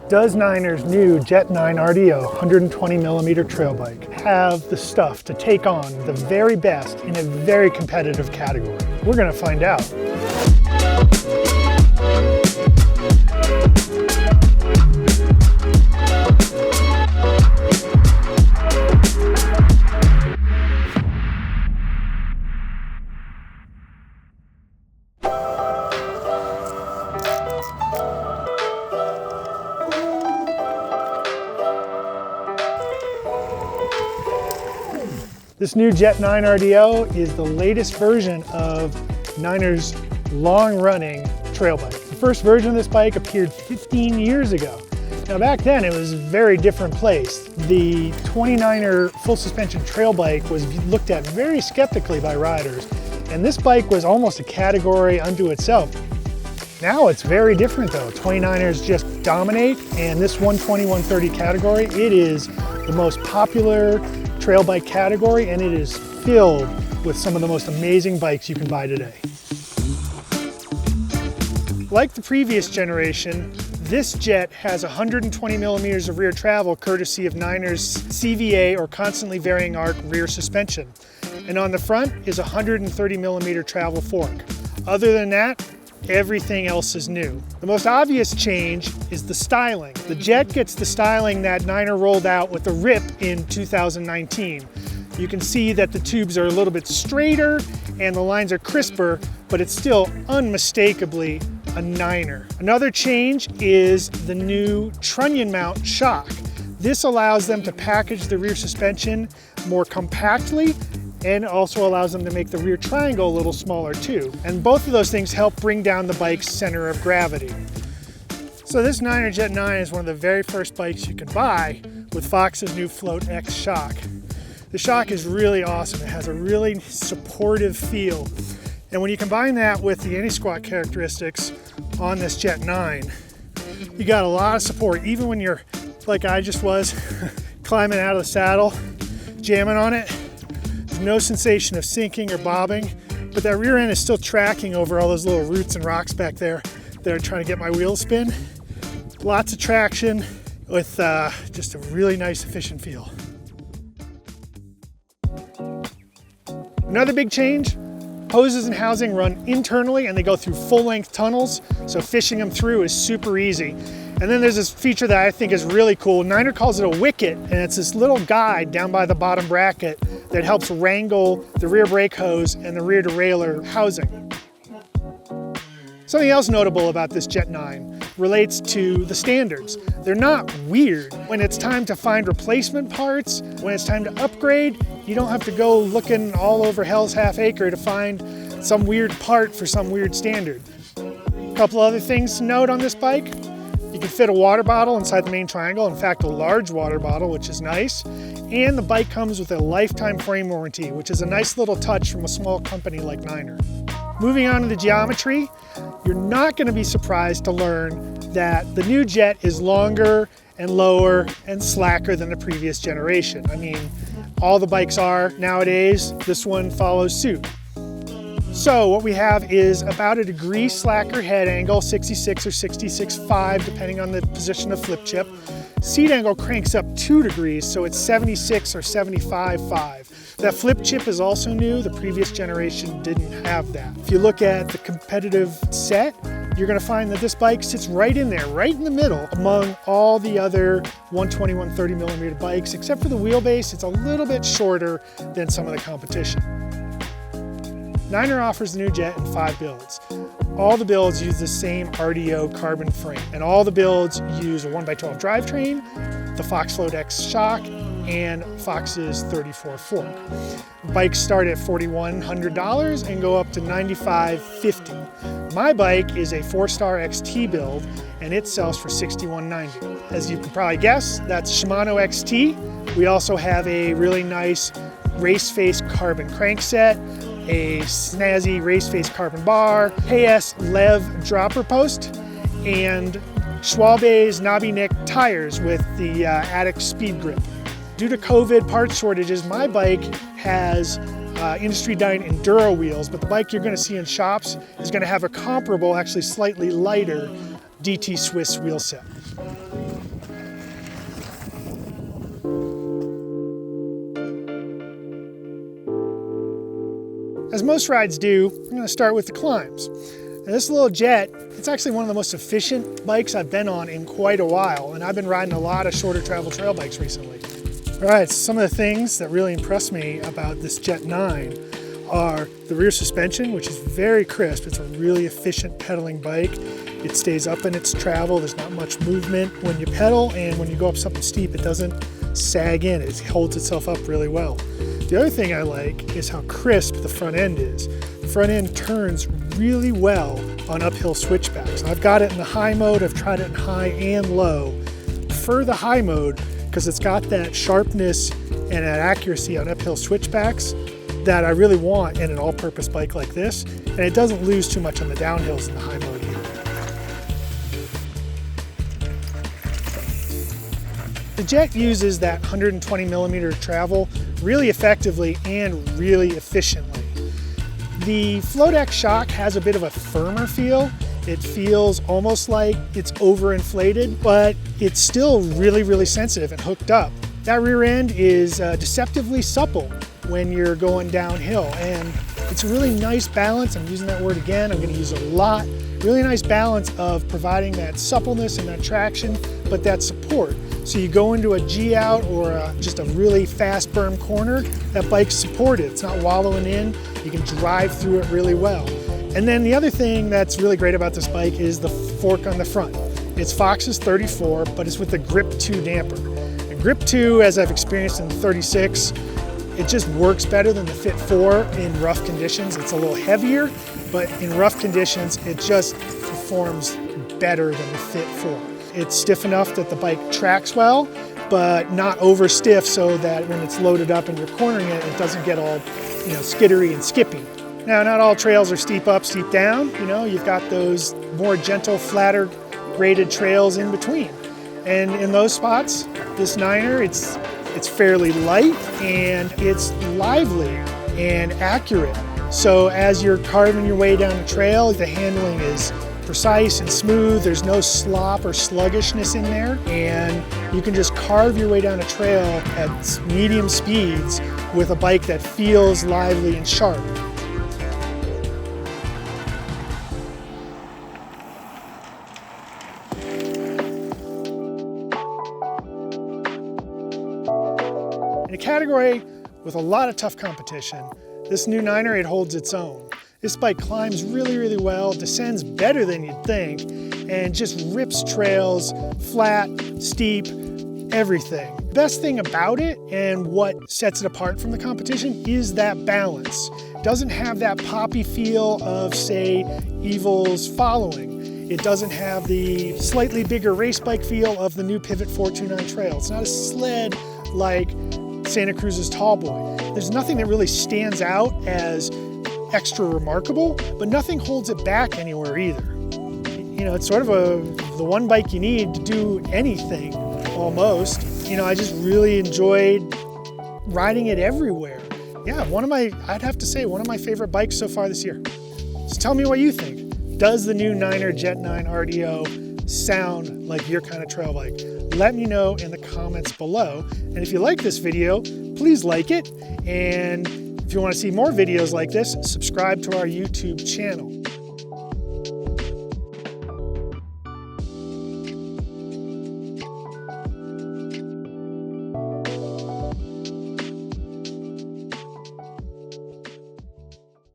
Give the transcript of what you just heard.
Does Niner's new Jet 9 RDO 120mm trail bike have the stuff to take on the very best in a very competitive category? We're going to find out. This new Jet 9 RDO is the latest version of Niner's long-running trail bike. The first version of this bike appeared 15 years ago. Now back then it was a very different place. The 29er full suspension trail bike was looked at very skeptically by riders, and this bike was almost a category unto itself. Now it's very different though. 29ers just dominate, and this 120-130 category, it is the most popular trail bike category, and it is filled with some of the most amazing bikes you can buy today. Like the previous generation, this Jet has 120mm of rear travel courtesy of Niner's CVA or constantly varying arc rear suspension. And on the front is a 130mm travel fork. Other than that, everything else is new. The most obvious change is the styling. The Jet gets the styling that Niner rolled out with the RIP in 2019. You can see that the tubes are a little bit straighter and the lines are crisper, but it's still unmistakably a Niner. Another change is the new trunnion mount shock. This allows them to package the rear suspension more compactly, and also allows them to make the rear triangle a little smaller too. And both of those things help bring down the bike's center of gravity. So this Niner Jet 9 is one of the very first bikes you can buy with Fox's new Float X shock. The shock is really awesome. It has a really supportive feel. And when you combine that with the anti-squat characteristics on this Jet 9, you got a lot of support, even when you're, like I just was, climbing out of the saddle, jamming on it. No sensation of sinking or bobbing, but that rear end is still tracking over all those little roots and rocks back there that are trying to get my wheels spin. Lots of traction with just a really nice, efficient feel. Another big change, hoses and housing run internally and they go through full-length tunnels, so fishing them through is super easy. And then there's this feature that I think is really cool. Niner calls it a wicket, and it's this little guide down by the bottom bracket that helps wrangle the rear brake hose and the rear derailleur housing. Something else notable about this Jet 9 relates to the standards. They're not weird. When it's time to find replacement parts, when it's time to upgrade, you don't have to go looking all over hell's half acre to find some weird part for some weird standard. A couple other things to note on this bike. You can fit a water bottle inside the main triangle, in fact a large water bottle, which is nice. And the bike comes with a lifetime frame warranty, which is a nice little touch from a small company like Niner. Moving on to the geometry, you're not going to be surprised to learn that the new Jet is longer and lower and slacker than the previous generation. I mean, all the bikes are nowadays, this one follows suit. So what we have is about a degree slacker head angle, 66 or 66.5, depending on the position of flip chip. Seat angle cranks up 2 degrees, so it's 76 or 75.5. That flip chip is also new. The previous generation didn't have that. If you look at the competitive set, you're gonna find that this bike sits right in there, right in the middle among all the other 120, 130mm bikes, except for the wheelbase. It's a little bit shorter than some of the competition. Niner offers the new Jet in 5 builds. All the builds use the same RDO carbon frame, and all the builds use a 1x12 drivetrain, the Fox Float X shock, and Fox's 34 fork. Bikes start at $4,100 and go up to $9,550. My bike is a 4-star XT build, and it sells for $6,190. As you can probably guess, that's Shimano XT. We also have a really nice race face carbon crankset, a snazzy race face carbon bar, KS Lev dropper post, and Schwalbe's knobby neck tires with the Attic speed grip. Due to COVID parts shortages, my bike has industry dyne enduro wheels, but the bike you're going to see in shops is going to have a comparable, actually slightly lighter DT Swiss wheel set. As most rides do, I'm going to start with the climbs. Now, this little Jet, it's actually one of the most efficient bikes I've been on in quite a while, and I've been riding a lot of shorter travel trail bikes recently. All right, some of the things that really impress me about this Jet 9 are the rear suspension, which is very crisp. It's a really efficient pedaling bike. It stays up in its travel. There's not much movement when you pedal, and when you go up something steep, it doesn't sag in. It holds itself up really well. The other thing I like is how crisp the front end is. The front end turns really well on uphill switchbacks. I've got it in the high mode. I've tried it in high and low. For the high mode, because it's got that sharpness and that accuracy on uphill switchbacks that I really want in an all-purpose bike like this, and it doesn't lose too much on the downhills in the high mode either. The Jet uses that 120mm travel really effectively and really efficiently. The Flodex shock has a bit of a firmer feel. It feels almost like it's overinflated, but it's still really, really sensitive and hooked up. That rear end is deceptively supple when you're going downhill, and it's a really nice balance. I'm using that word again, I'm going to use it a lot. Really nice balance of providing that suppleness and that traction, but that support. So you go into a G-out or just a really fast berm corner, that bike's supported. It's not wallowing in. You can drive through it really well. And then the other thing that's really great about this bike is the fork on the front. It's Fox's 34, but it's with the Grip 2 damper. The Grip 2, as I've experienced in the 36, it just works better than the Fit 4 in rough conditions. It's a little heavier, but in rough conditions, it just performs better than the Fit 4. It's stiff enough that the bike tracks well, but not over stiff so that when it's loaded up and you're cornering it, it doesn't get all, skittery and skippy. Now, not all trails are steep up, steep down. You've got those more gentle, flatter, graded trails in between. And in those spots, this Niner, it's fairly light and it's lively and accurate. So as you're carving your way down the trail, the handling is precise and smooth. There's no slop or sluggishness in there, and you can just carve your way down a trail at medium speeds with a bike that feels lively and sharp. In a category with a lot of tough competition, this new Niner, it holds its own. This bike climbs really, really well, descends better than you'd think, and just rips trails, flat, steep, everything. The best thing about it and what sets it apart from the competition is that balance. It doesn't have that poppy feel of, say, Evil's Following. It doesn't have the slightly bigger race bike feel of the new Pivot 429 Trail. It's not a sled like Santa Cruz's Tallboy. There's nothing that really stands out as extra remarkable, but nothing holds it back anywhere either. It's sort of the one bike you need to do anything, almost. I just really enjoyed riding it everywhere. Yeah, I'd have to say, one of my favorite bikes so far this year. So tell me what you think. Does the new Niner Jet 9 RDO sound like your kind of trail bike? Let me know in the comments below. And if you like this video, please like it. And if you want to see more videos like this, subscribe to our YouTube channel.